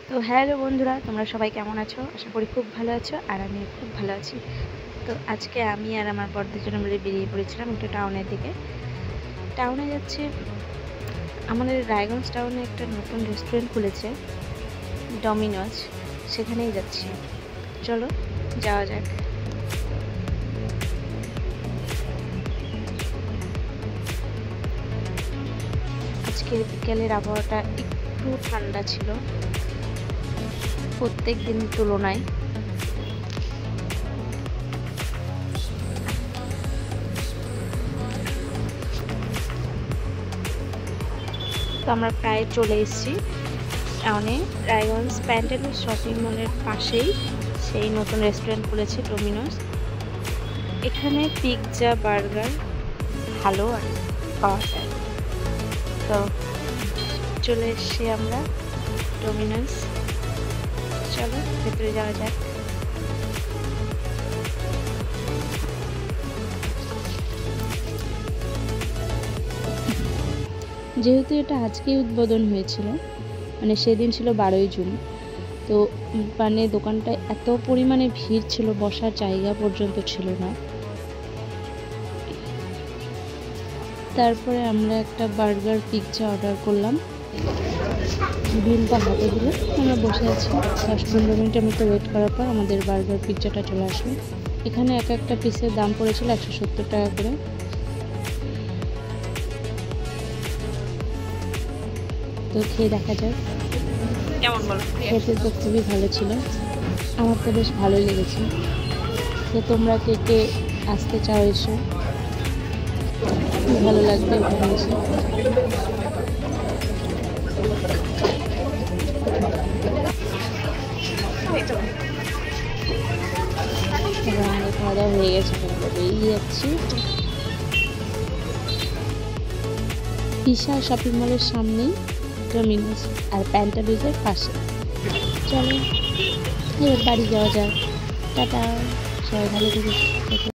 তো হ্যালো বন্ধুরা, তোমরা সবাই কেমন আছো? আশা করি খুব ভালো আছো, আর আমিও খুব ভালো আছি। তো আজকে আমি আর আমার বড়দের জন্য মিলে বেরিয়ে পড়েছিলাম একটু টাউনের দিকে। টাউনে যাচ্ছি, আমাদের রায়গঞ্জ টাউনে একটা নতুন রেস্টুরেন্ট খুলেছে, ডমিনোজ। সেখানেই যাচ্ছি, চলো যাওয়া যাক। আজকের বিকেলের আবহাওয়াটা একটু ঠান্ডা ছিল প্রত্যেক দিনের তুলনায়। তো আমরা প্রায় চলে এসেছি টাউনে। রায়গঞ্জ প্যান্টালুন শপিং মলের পাশেই সেই নতুন রেস্টুরেন্ট খুলেছে ডমিনোজ। এখানে পিৎজা, বার্গার ভালো আর পাওয়া যায়। তো চলে এসেছি আমরা ডমিনোজ, চলো ভেতরে যাওয়া যাক। যেহেতু এটা আজকেই উদ্বোধন হয়েছিল, মানে সেদিন ছিল 12ই জুন, তো মানে দোকানটায় এত পরিমাণে ভিড় ছিল, বসার জায়গা পর্যন্ত ছিল না। তারপরে আমরা একটা বার্গার পিৎজা অর্ডার করলাম, বিলটা হাতে দিলে আমরা বসে আছি। 10-15 মিনিটের মতো ওয়েট করার পর আমাদের বার্গার পিৎজাটা চলে আসলো। এখানে একটা পিসের দাম পড়েছিল 170 টাকা করে। তো খেয়ে দেখা যাক কেমন, বলো। খেতে তো খুবই ভালো ছিল, আমার তো বেশ ভালোই লেগেছে। তো তোমরা কে কে আসতে চাও এসো, খুব ভালো লাগবে ওখানে এসে। আমাদের খাওয়া দাওয়া হয়ে গেছে, আমরা বেরিয়ে যাচ্ছি। বিশাল শপিং মলের সামনেই ডমিনোজ, আর প্যান্টালুজের পাশে। চলো এবার বাড়ি যাওয়া যাক, টাটা, সবাই ভালো থেকে।